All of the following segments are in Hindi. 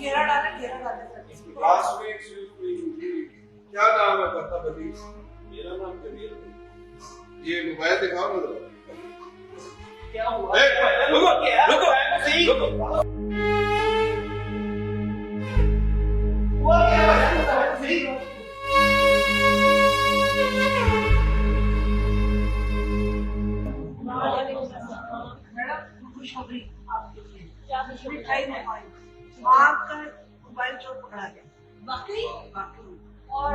घेरा डाले सर। क्लासमेट क्या नाम है पता बदी? मेरा नाम कबीर है। ये मोबाइल दिखाओ ना जरा। क्या हुआ? रुको रुको हुआ क्या सही? मैडम खुशखबरी आपके लिए। क्या खुशखबरी? आपका मोबाइल चोर पकड़ा गया। वाकई? और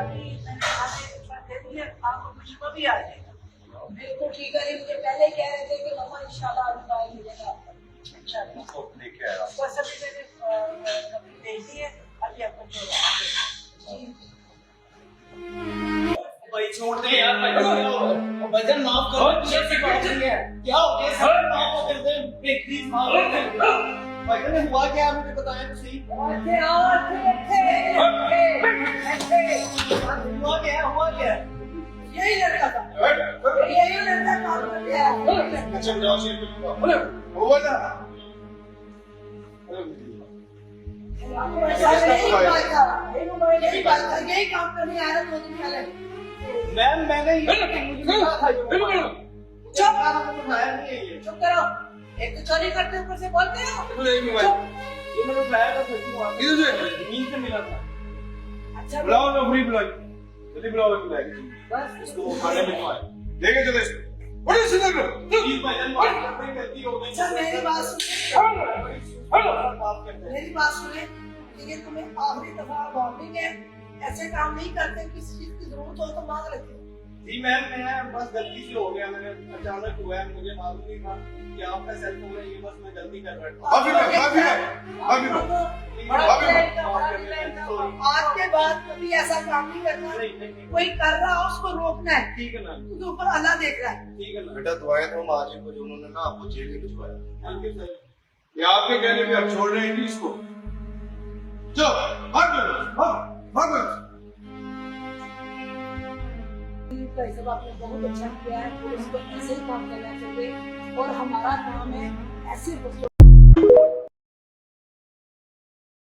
अभी मैंने दे दी है, आपको खुशखबरी आ जाएगा। बिल्कुल ठीक है, मुझे पहले कह रहे थे कि मम्मा इंशाल्लाह मोबाइल मिलेगा। इंशाल्लाह लेके आया। बस अभी मैंने कभी भेज दी है, अभी आपको चोर भाई छोड़ दे यार भाई, वजन माफ करो, कैसे बात है क्या हो गया? सब माफ कर दे, प्लीज माफ कर दे भाई। ने हुआ क्या है मुझे बताएं तो सही। हुआ क्या? यही लड़का था, यही लड़का काम कर रहा है। अच्छा जाओ शेर हुआ ना। यही बात था, यही काम करने आया था 2 दिन पहले। मैम मैंने ये मुझे कहा था चुप चुप करो। एक तो चोरी करते ऊपर से बोलते हो। नहीं मोबाइल ये मैंने बुलाया था सच्ची बात किधर से? नींद से मिला था। अच्छा बुलाओ नौकरी बुलाओ जल्दी बुलाओ बुलाएंगे बस इसको खाने में खवाए लेके चलो इसको बड़े सीधे करो प्लीज वजन माफ कर दे, गलती हो गई। अच्छा मेरी बात सुनिए, माफ कर दे। मेरी बात सुने। ये तुम्हें आखिरी दफा वार्निंग है, ऐसे काम नहीं करते। किसी चीज की जरूरत हो तो मांग लेते हो। जी मैम मैं बस गलती से हो गया, मैंने अचानक हुआ है, मुझे मालूम नहीं था कि आपका सेल फोन है, ये बस मैं गलती कर बैठा। अभी आज के बाद कभी ऐसा काम नहीं करना। कोई कर रहा हो उसको रोकना है। ठीक है मैम, उसके ऊपर अल्लाह देख रहा है। ठीक है मैम। बेटा दुआएं तो माजी को जो उन्होंने ना आपको जेल में भिजवाया। Thank you sir. ये आपके कहने पे अब छोड़ रहे हैं इसको। चलो भाग भाग भाई साहब आपने बहुत अच्छा किया है, पुलिस को ऐसे ही काम करना चाहिए और हमारा काम है ऐसे